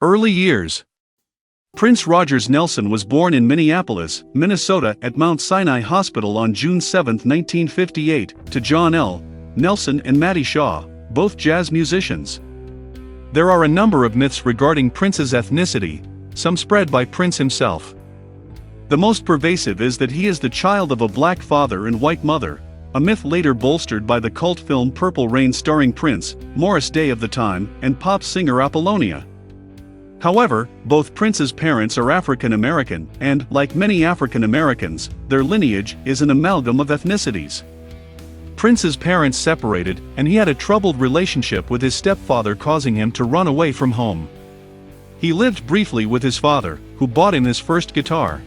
Early years. Prince Rogers Nelson was born in Minneapolis, Minnesota at Mount Sinai Hospital on June 7, 1958, to John L. Nelson and Mattie Shaw, both jazz musicians. There are a number of myths regarding Prince's ethnicity, some spread by Prince himself. The most pervasive is that he is the child of a black father and white mother, a myth later bolstered by the cult film Purple Rain starring Prince, Morris Day of the time, and pop singer Apollonia. However, both Prince's parents are African American, and, like many African Americans, their lineage is an amalgam of ethnicities. Prince's parents separated, and he had a troubled relationship with his stepfather, causing him to run away from home. He lived briefly with his father, who bought him his first guitar.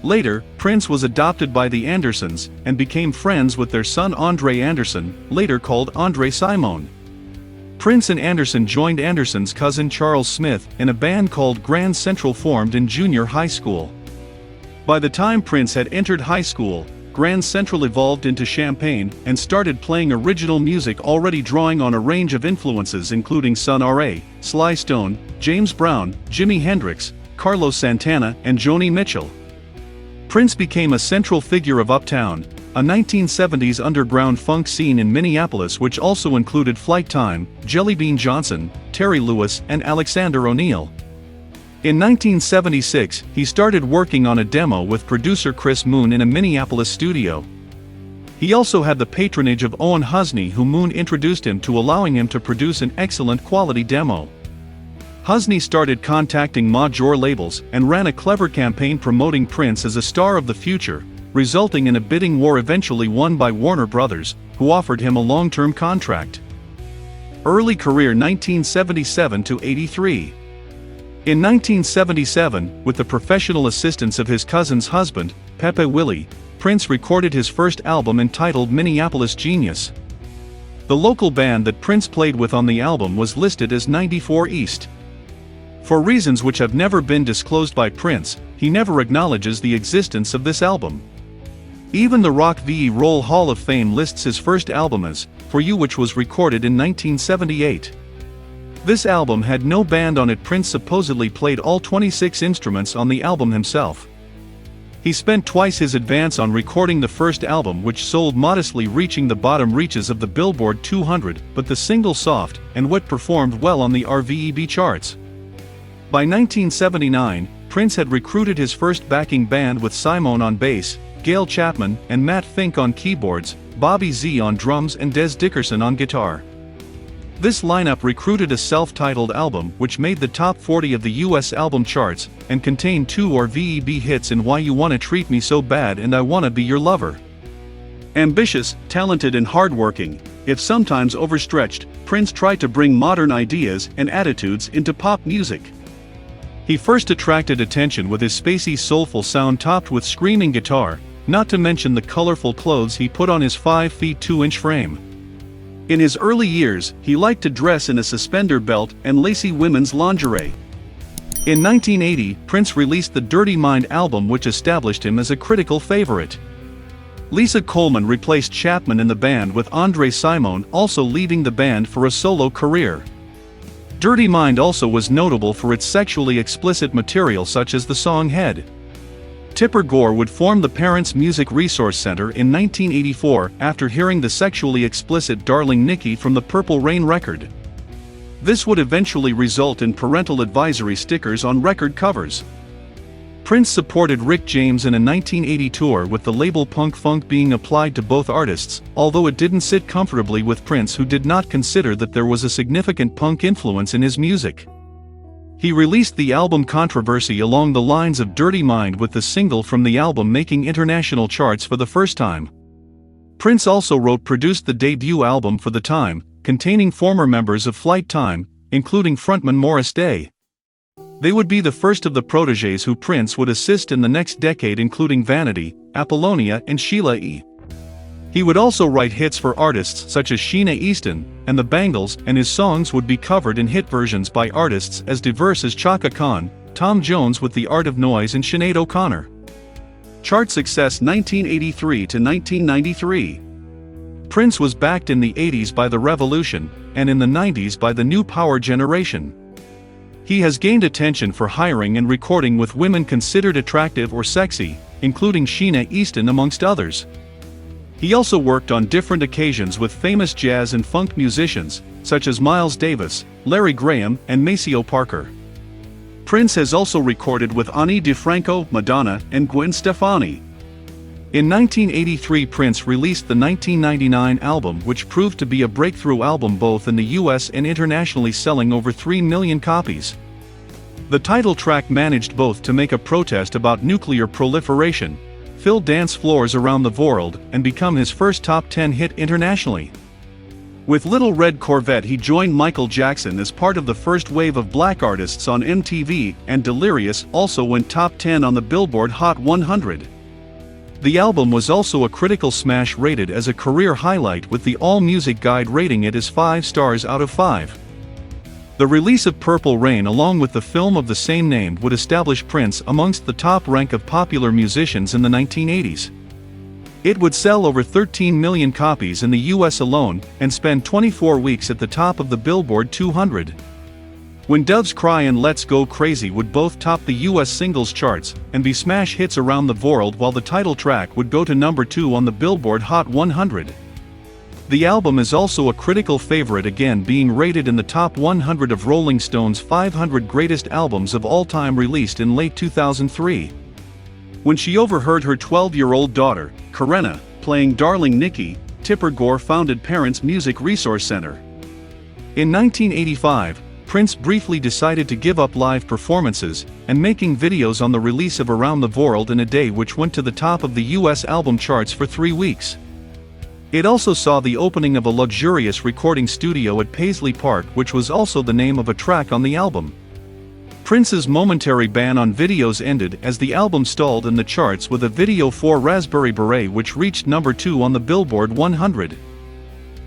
Later, Prince was adopted by the Andersons, and became friends with their son Andre Anderson, later called Andre Simone. Prince and Anderson joined Anderson's cousin Charles Smith in a band called Grand Central formed in junior high school. By the time Prince had entered high school, Grand Central evolved into Champaign and started playing original music, already drawing on a range of influences including Sun Ra, Sly Stone, James Brown, Jimi Hendrix, Carlos Santana, and Joni Mitchell. Prince became a central figure of Uptown, a 1970s underground funk scene in Minneapolis which also included Flight Time, Jelly Bean Johnson, Terry Lewis, and Alexander O'Neal. In 1976, he started working on a demo with producer Chris Moon in a Minneapolis studio. He also had the patronage of Owen Husney, who Moon introduced him to, allowing him to produce an excellent quality demo. Husney started contacting major labels and ran a clever campaign promoting Prince as a star of the future, resulting in a bidding war eventually won by Warner Brothers, who offered him a long-term contract. Early career 1977 to 83. In 1977, with the professional assistance of his cousin's husband, Pepe Willie, Prince recorded his first album entitled Minneapolis Genius. The local band that Prince played with on the album was listed as 94 East. For reasons which have never been disclosed by Prince, he never acknowledges the existence of this album. Even the Rock V Roll Hall of Fame lists his first album as For You, which was recorded in 1978. This album had no band on it. Prince supposedly played all 26 instruments on the album himself. He spent twice his advance on recording the first album, which sold modestly, reaching the bottom reaches of the Billboard 200, but the single Soft and Wet performed well on the RVEB charts. By 1979, Prince had recruited his first backing band with Simone on bass, Gail Chapman and Matt Fink on keyboards, Bobby Z on drums, and Des Dickerson on guitar. This lineup recruited a self-titled album which made the top 40 of the US album charts, and contained two RVEB hits in Why You Wanna Treat Me So Bad and I Wanna Be Your Lover. Ambitious, talented and hardworking, if sometimes overstretched, Prince tried to bring modern ideas and attitudes into pop music. He first attracted attention with his spacey, soulful sound topped with screaming guitar, not to mention the colorful clothes he put on his 5 feet 2 inch frame. In his early years, he liked to dress in a suspender belt and lacy women's lingerie. In 1980, Prince released the Dirty Mind album, which established him as a critical favorite. Lisa Coleman replaced Chapman in the band, with Andre Simone also leaving the band for a solo career. Dirty Mind also was notable for its sexually explicit material such as the song Head. Tipper Gore would form the Parents Music Resource Center in 1984 after hearing the sexually explicit Darling Nikki from the Purple Rain record. This would eventually result in parental advisory stickers on record covers. Prince supported Rick James in a 1980 tour with the label Punk Funk being applied to both artists, although it didn't sit comfortably with Prince, who did not consider that there was a significant punk influence in his music. He released the album Controversy along the lines of Dirty Mind, with the single from the album making international charts for the first time. Prince also produced the debut album For the Time, containing former members of Flight Time, including frontman Morris Day. They would be the first of the protégés who Prince would assist in the next decade, including Vanity, Apollonia, and Sheila E. He would also write hits for artists such as Sheena Easton and the Bangles, and his songs would be covered in hit versions by artists as diverse as Chaka Khan, Tom Jones with The Art of Noise, and Sinead O'Connor. Chart success 1983 to 1993. Prince was backed in the 80s by The Revolution, and in the 90s by the New Power Generation. He has gained attention for hiring and recording with women considered attractive or sexy, including Sheena Easton amongst others. He also worked on different occasions with famous jazz and funk musicians, such as Miles Davis, Larry Graham, and Maceo Parker. Prince has also recorded with Ani DiFranco, Madonna, and Gwen Stefani. In 1983, Prince released the 1999 album, which proved to be a breakthrough album both in the US and internationally, selling over 3 million copies. The title track managed both to make a protest about nuclear proliferation, fill dance floors around the world, and become his first top 10 hit internationally. With Little Red Corvette, he joined Michael Jackson as part of the first wave of black artists on MTV, and Delirious also went top 10 on the Billboard Hot 100. The album was also a critical smash, rated as a career highlight, with the All Music Guide rating it as 5 stars out of 5. The release of Purple Rain along with the film of the same name would establish Prince amongst the top rank of popular musicians in the 1980s. It would sell over 13 million copies in the US alone, and spend 24 weeks at the top of the Billboard 200. When Doves Cry and Let's Go Crazy would both top the US singles charts, and be smash hits around the world, while the title track would go to number 2 on the Billboard Hot 100. The album is also a critical favorite, again being rated in the top 100 of Rolling Stone's 500 greatest albums of all time, released in late 2003. When she overheard her 12-year-old daughter, Karenna, playing Darling Nikki, Tipper Gore founded Parents Music Resource Center. In 1985, Prince briefly decided to give up live performances and making videos on the release of Around the World in a Day, which went to the top of the US album charts for 3 weeks. It also saw the opening of a luxurious recording studio at Paisley Park, which was also the name of a track on the album. Prince's momentary ban on videos ended as the album stalled in the charts with a video for Raspberry Beret, which reached number 2 on the Billboard 100.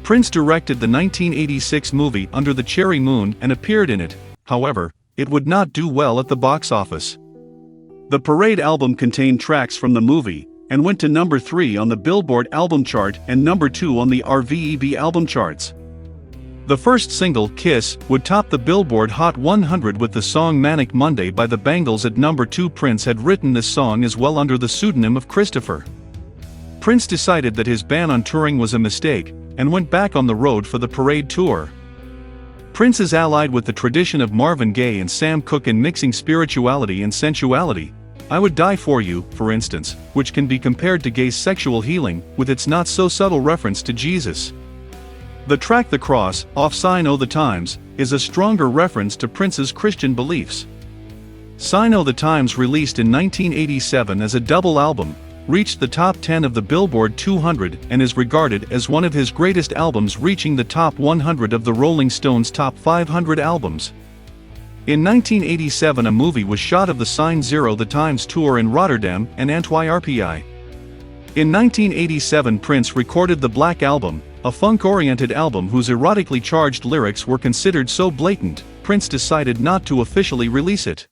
Prince directed the 1986 movie Under the Cherry Moon and appeared in it. However, it would not do well at the box office. The Parade album contained tracks from the movie, and went to number 3 on the Billboard album chart and number 2 on the RVEB album charts. The first single, Kiss, would top the Billboard Hot 100 with the song Manic Monday by the Bangles at number 2. Prince had written this song as well under the pseudonym of Christopher. Prince decided that his ban on touring was a mistake, and went back on the road for the Parade tour. Prince is allied with the tradition of Marvin Gaye and Sam Cooke in mixing spirituality and sensuality. I Would Die For You, for instance, which can be compared to Gaye's Sexual Healing, with its not-so-subtle reference to Jesus. The track The Cross, off Sign O' the Times, is a stronger reference to Prince's Christian beliefs. Sign O' the Times, released in 1987 as a double album, reached the top 10 of the Billboard 200 and is regarded as one of his greatest albums, reaching the top 100 of the Rolling Stones' top 500 albums. In 1987, a movie was shot of the Sign O' the Times tour in Rotterdam and Antwerp. In 1987, Prince recorded the Black Album, a funk-oriented album whose erotically charged lyrics were considered so blatant, Prince decided not to officially release it.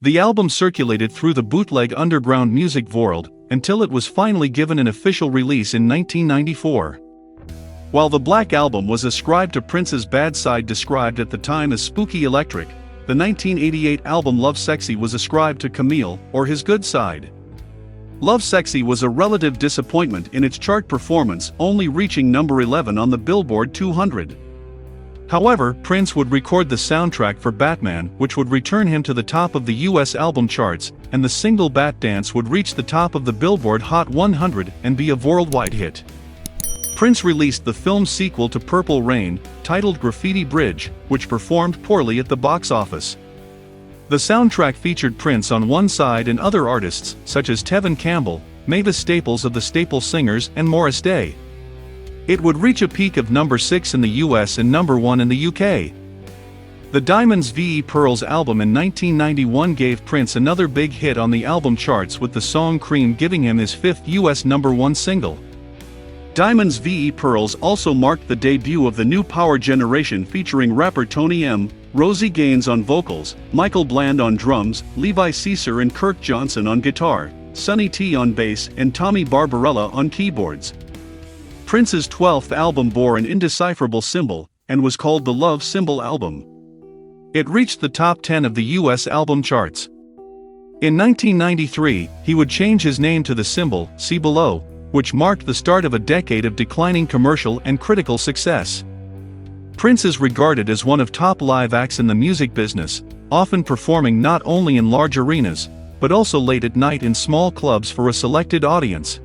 The album circulated through the bootleg underground music world, until it was finally given an official release in 1994. While the Black Album was ascribed to Prince's bad side, described at the time as spooky electric, the 1988 album Lovesexy was ascribed to Camille, or his good side. Lovesexy was a relative disappointment in its chart performance, only reaching number 11 on the Billboard 200. However, Prince would record the soundtrack for Batman, which would return him to the top of the US album charts, and the single Bat Dance would reach the top of the Billboard Hot 100 and be a worldwide hit. Prince released the film sequel to Purple Rain, titled Graffiti Bridge, which performed poorly at the box office. The soundtrack featured Prince on one side and other artists, such as Tevin Campbell, Mavis Staples of the Staple Singers, and Morris Day. It would reach a peak of number 6 in the US and number 1 in the UK. The Diamonds V.E. Pearls album in 1991 gave Prince another big hit on the album charts, with the song Cream giving him his 5th US number 1 single. Diamonds V.E. Pearls also marked the debut of the new power generation, featuring rapper Tony M, Rosie Gaines on vocals, Michael Bland on drums, Levi Caesar and Kirk Johnson on guitar, Sonny T on bass, and Tommy Barbarella on keyboards. Prince's 12th album bore an indecipherable symbol, and was called the Love Symbol album. It reached the top 10 of the US album charts. In 1993, he would change his name to the symbol, See Below, which marked the start of a decade of declining commercial and critical success. Prince is regarded as one of top live acts in the music business, often performing not only in large arenas, but also late at night in small clubs for a selected audience.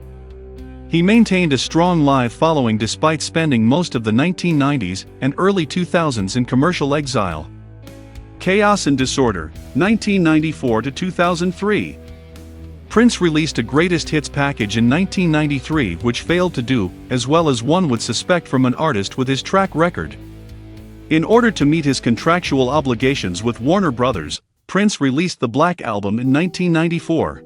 He maintained a strong live following despite spending most of the 1990s and early 2000s in commercial exile. Chaos and Disorder, 1994 to 2003. Prince released a greatest hits package in 1993 which failed to do as well as one would suspect from an artist with his track record. In order to meet his contractual obligations with Warner Brothers, Prince released the Black Album in 1994.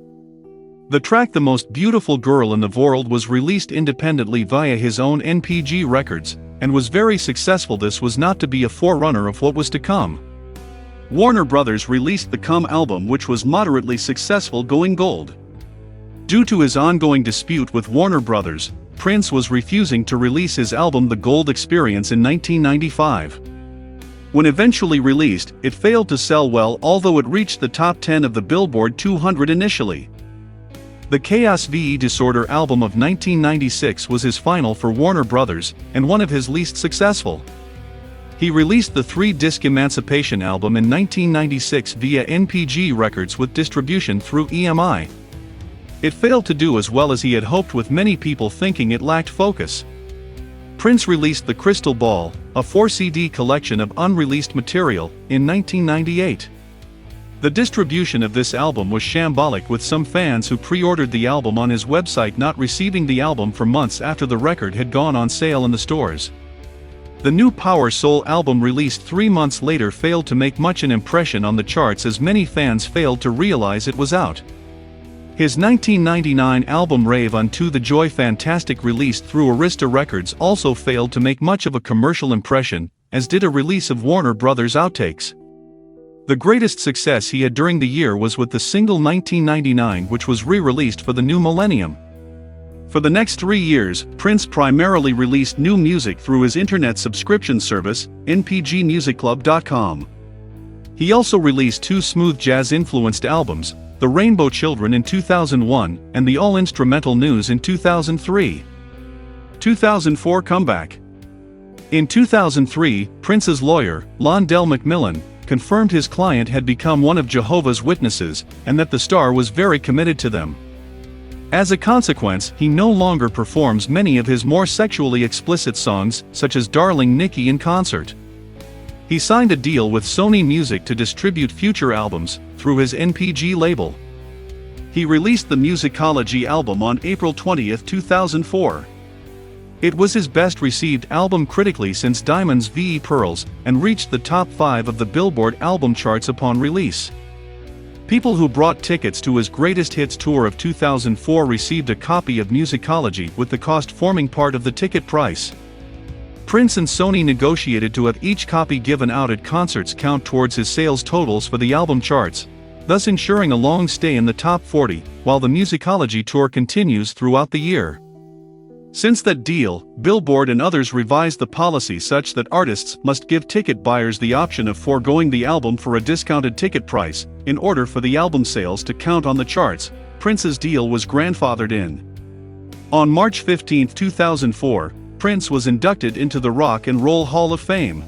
The track The Most Beautiful Girl in the World was released independently via his own NPG Records, and was very successful. This was not to be a forerunner of what was to come. Warner Brothers released the Come album, which was moderately successful, going gold. Due to his ongoing dispute with Warner Brothers, Prince was refusing to release his album The Gold Experience in 1995. When eventually released, it failed to sell well, although it reached the top 10 of the Billboard 200 initially. The Chaos VE Disorder album of 1996 was his final for Warner Brothers, and one of his least successful. He released the 3-disc Emancipation album in 1996 via NPG Records with distribution through EMI. It failed to do as well as he had hoped, with many people thinking it lacked focus. Prince released The Crystal Ball, a 4-CD collection of unreleased material, in 1998. The distribution of this album was shambolic, with some fans who pre-ordered the album on his website not receiving the album for months after the record had gone on sale in the stores. The new Power Soul album, released 3 months later, failed to make much an impression on the charts as many fans failed to realize it was out. His 1999 album Rave Unto the Joy Fantastic, released through Arista Records, also failed to make much of a commercial impression, as did a release of Warner Brothers Outtakes. The greatest success he had during the year was with the single 1999, which was re-released for the new millennium. For the next 3 years, Prince primarily released new music through his internet subscription service, npgmusicclub.com. He also released 2 smooth jazz-influenced albums, The Rainbow Children in 2001 and The All-Instrumental News in 2003. 2004 Comeback. In 2003, Prince's lawyer, Londell Macmillan, confirmed his client had become one of Jehovah's Witnesses, and that the star was very committed to them. As a consequence, he no longer performs many of his more sexually explicit songs, such as Darling Nikki, in concert. He signed a deal with Sony Music to distribute future albums, through his NPG label. He released the Musicology album on April 20, 2004. It was his best-received album critically since Diamonds v. Pearls, and reached the top 5 of the Billboard album charts upon release. People who brought tickets to his Greatest Hits Tour of 2004 received a copy of Musicology, with the cost forming part of the ticket price. Prince and Sony negotiated to have each copy given out at concerts count towards his sales totals for the album charts, thus ensuring a long stay in the top 40, while the Musicology tour continues throughout the year. Since that deal, Billboard and others revised the policy such that artists must give ticket buyers the option of foregoing the album for a discounted ticket price, in order for the album sales to count on the charts. Prince's deal was grandfathered in. On March 15, 2004, Prince was inducted into the Rock and Roll Hall of Fame.